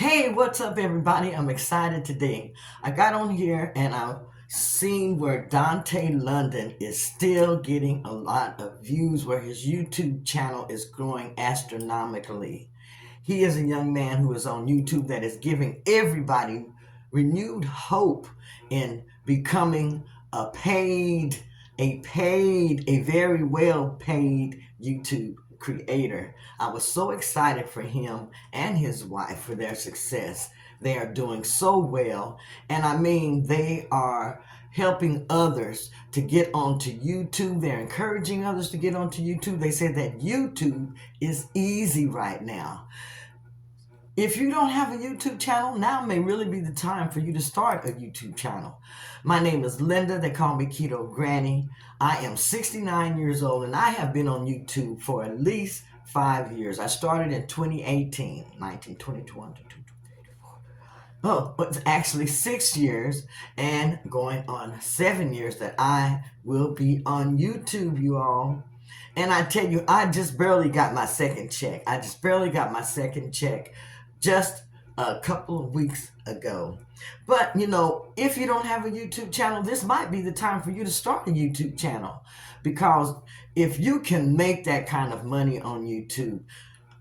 Hey, what's up, everybody? I'm excited today. I got on here and I've seen where Dante London is still getting a lot of views, where his YouTube channel is growing astronomically. He is a young man who is on YouTube that is giving everybody renewed hope in becoming a very well paid YouTube creator. I was so excited for him and his wife for their success. They are doing so well, and I mean, they are helping others to get onto YouTube. They're encouraging others to get onto YouTube. They said that YouTube is easy right now. If you don't have a YouTube channel, now may really be the time for you to start a YouTube channel. My name is Linda. They call me Keto Granny. I am 69 years old and I have been on YouTube for at least 5 years. I started in 2018, 19, 20, 21, 22, oh, it's actually 6 years and going on 7 years that I will be on YouTube, you all. And I tell you, I just barely got my second check. I just barely got my second check just a couple of weeks ago. But, if you don't have a YouTube channel, this might be the time for you to start a YouTube channel. Because if you can make that kind of money on YouTube,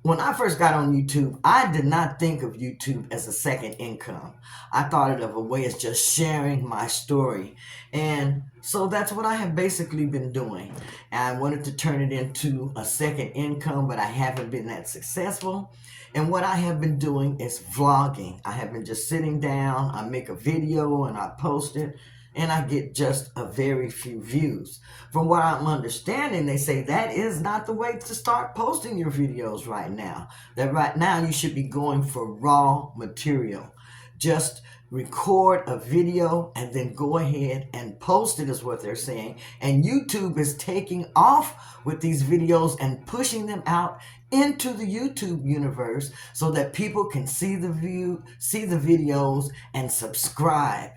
when I first got on YouTube, I did not think of YouTube as a second income. I thought it of a way as just sharing my story. And so that's what I have basically been doing. And I wanted to turn it into a second income, but I haven't been that successful. And what I have been doing is vlogging. I have been just sitting down, I make a video and I post it, and I get just a very few views. From what I'm understanding, they say that is not the way to start posting your videos right now. That right now you should be going for raw material. Just record a video and then go ahead and post it, is what they're saying. And YouTube is taking off with these videos and pushing them out into the YouTube universe so that people can see the videos and subscribe.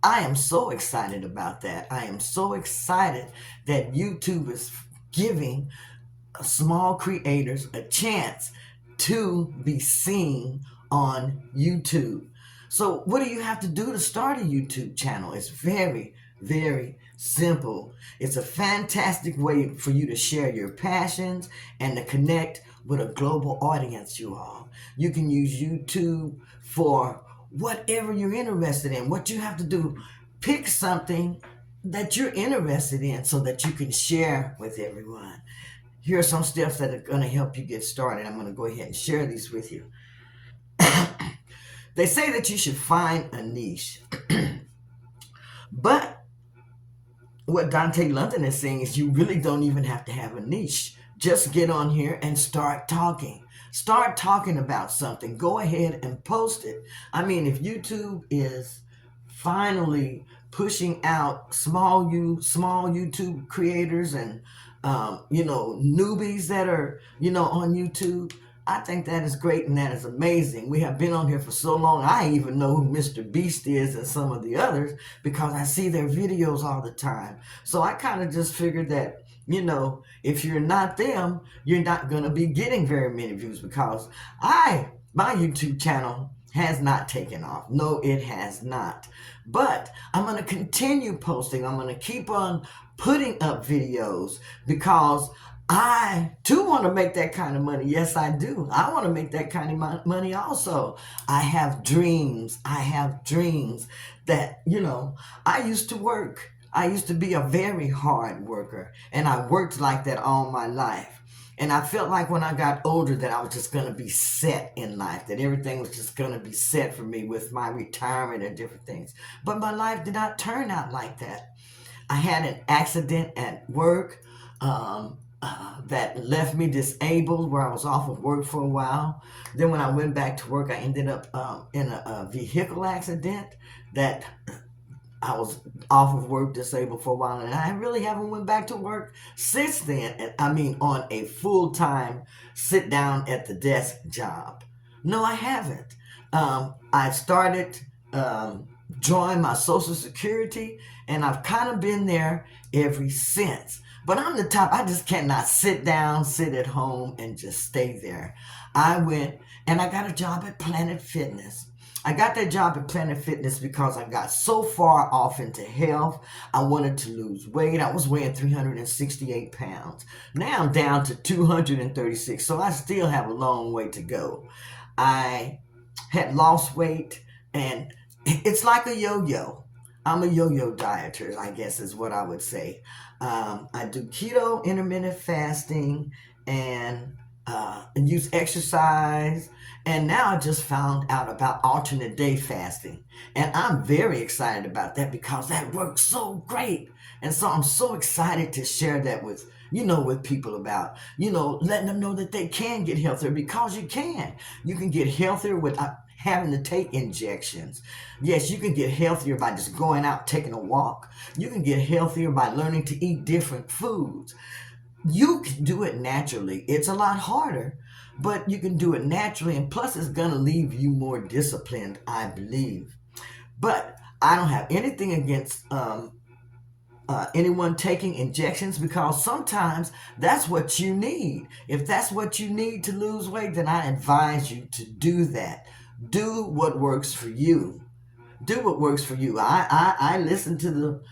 I am so excited about that. I am so excited that YouTube is giving small creators a chance to be seen on YouTube. So what do you have to do to start a YouTube channel? It's very, very simple. It's a fantastic way for you to share your passions and to connect with a global audience, you all. You can use YouTube for whatever you're interested in. What you have to do, pick something that you're interested in so that you can share with everyone. Here are some steps that are going to help you get started. I'm going to go ahead and share these with you. They say that you should find a niche. But what Dante London is saying is you really don't even have to have a niche. Just get on here and start talking. Start talking about something. Go ahead and post it. I mean, if YouTube is finally pushing out small YouTube creators and newbies that are on YouTube, I think that is great and that is amazing. We have been on here for so long. I even know who Mr. Beast is and some of the others because I see their videos all the time. So I kind of just figured that, if you're not them, you're not going to be getting very many views because my YouTube channel has not taken off. No, it has not. But I'm going to continue posting. I'm going to keep on putting up videos because I too want to make that kind of money. Yes, I do. I want to make that kind of money also. I have dreams. I have dreams that, I used to work. I used to be a very hard worker, and I worked like that all my life. And I felt like when I got older that I was just going to be set in life, that everything was just going to be set for me with my retirement and different things. But my life did not turn out like that. I had an accident at work that left me disabled, where I was off of work for a while. Then when I went back to work, I ended up in a vehicle accident that I was off of work, disabled for a while, and I really haven't went back to work since then. I mean, on a full-time sit down at the desk job. No, I haven't. I started drawing my Social Security, and I've kind of been there ever since. But I'm the type, I just cannot sit down, sit at home, and just stay there. I went and I got a job at Planet Fitness. I got that job at Planet Fitness because I got so far off into health. I wanted to lose weight. I was weighing 368 pounds. Now I'm down to 236, so I still have a long way to go. I had lost weight, and it's like a yo-yo. I'm a yo-yo dieter, I guess is what I would say. I do keto, intermittent fasting, and use exercise. And now I just found out about alternate day fasting. And I'm very excited about that because that works so great. And so I'm so excited to share that with people about, letting them know that they can get healthier because you can. You can get healthier without having to take injections. Yes, you can get healthier by just going out, taking a walk. You can get healthier by learning to eat different foods. You can do it naturally. It's a lot harder, but you can do it naturally, and plus it's going to leave you more disciplined, I believe. But I don't have anything against anyone taking injections because sometimes that's what you need. If that's what you need to lose weight, then I advise you to do that. Do what works for you. Do what works for you. I listen to the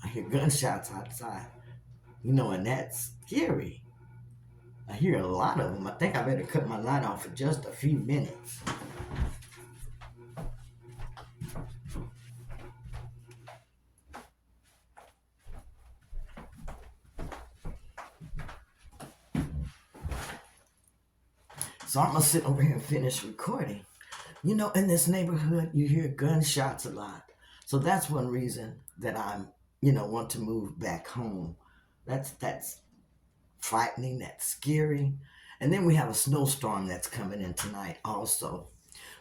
I hear gunshots outside. And that's scary. I hear a lot of them. I think I better cut my light off for just a few minutes. So I'm going to sit over here and finish recording. In this neighborhood, you hear gunshots a lot. So that's one reason that want to move back home. That's frightening, that's scary. And then we have a snowstorm that's coming in tonight also.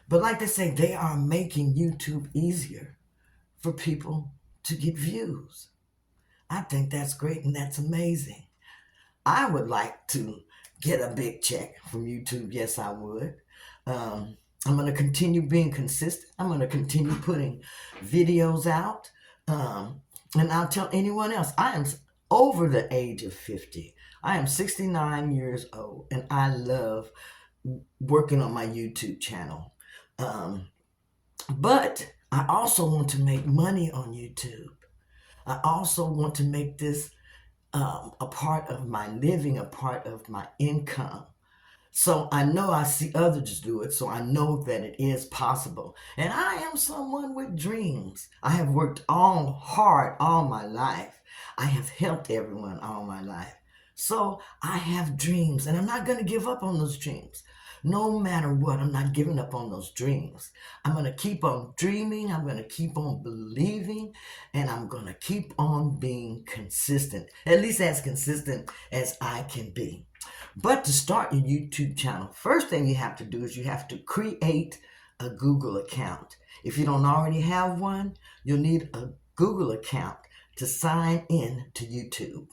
But like they say, they are making YouTube easier for people to get views. I think that's great and that's amazing. I would like to get a big check from YouTube. Yes, I would. I'm going to continue being consistent. I'm going to continue putting videos out. And I'll tell anyone else, I am over the age of 50. I am 69 years old, and I love working on my YouTube channel. But I also want to make money on YouTube. I also want to make this a part of my living, a part of my income. So I know I see others do it, so I know that it is possible. And I am someone with dreams. I have worked hard all my life. I have helped everyone all my life. So I have dreams, and I'm not going to give up on those dreams. No matter what, I'm not giving up on those dreams. I'm going to keep on dreaming. I'm going to keep on believing, and I'm going to keep on being consistent, at least as consistent as I can be. But to start your YouTube channel, first thing you have to do is you have to create a Google account. If you don't already have one, you'll need a Google account to sign in to YouTube.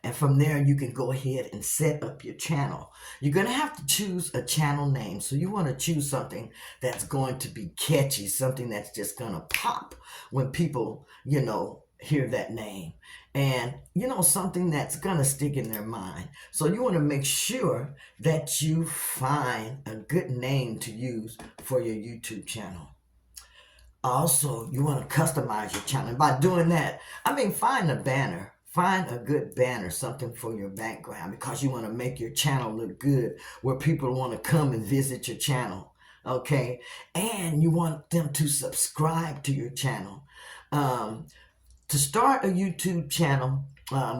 And from there, you can go ahead and set up your channel. You're going to have to choose a channel name. So you want to choose something that's going to be catchy, something that's just going to pop when people, hear that name. And, something that's going to stick in their mind. So you want to make sure that you find a good name to use for your YouTube channel. Also, you want to customize your channel. And by doing that, find a banner. Find a good banner, something for your background, because you want to make your channel look good where people want to come and visit your channel, okay? And you want them to subscribe to your channel. To start a YouTube channel,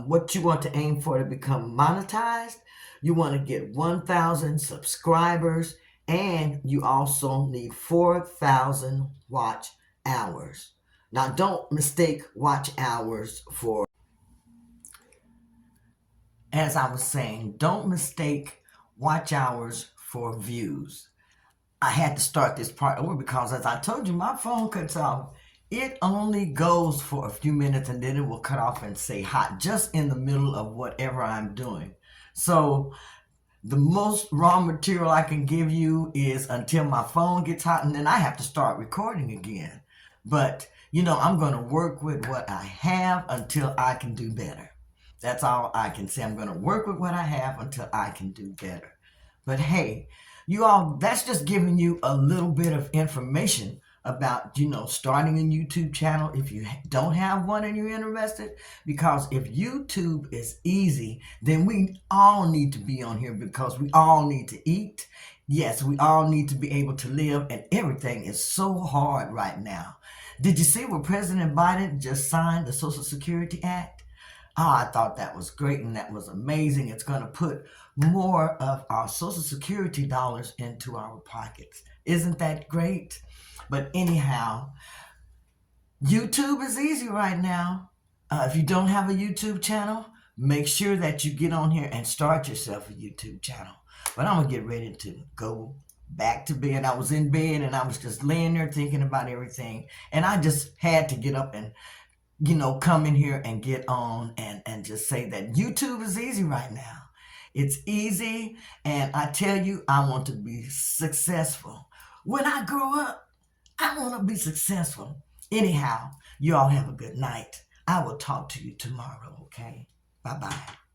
what you want to aim for to become monetized, you want to get 1,000 subscribers, and you also need 4,000 watch hours. Now, don't mistake watch hours for... As I was saying, don't mistake watch hours for views. I had to start this part over because, as I told you, my phone cuts off. It only goes for a few minutes and then it will cut off and say hot just in the middle of whatever I'm doing. So the most raw material I can give you is until my phone gets hot, and then I have to start recording again. But, I'm going to work with what I have until I can do better. That's all I can say. I'm going to work with what I have until I can do better. But hey, you all, that's just giving you a little bit of information about, starting a YouTube channel if you don't have one and you're interested. Because if YouTube is easy, then we all need to be on here because we all need to eat. Yes, we all need to be able to live, and everything is so hard right now. Did you see what President Biden just signed the Social Security Act? Oh, I thought that was great and that was amazing. It's going to put more of our Social Security dollars into our pockets. Isn't that great? But anyhow, YouTube is easy right now. If you don't have a YouTube channel, make sure that you get on here and start yourself a YouTube channel. But I'm going to get ready to go back to bed. I was in bed and I was just laying there thinking about everything. And I just had to get up and come in here and get on and just say that YouTube is easy right now. It's easy, and I tell you, I want to be successful. When I grow up, I want to be successful. Anyhow, you all have a good night. I will talk to you tomorrow, okay? Bye-bye.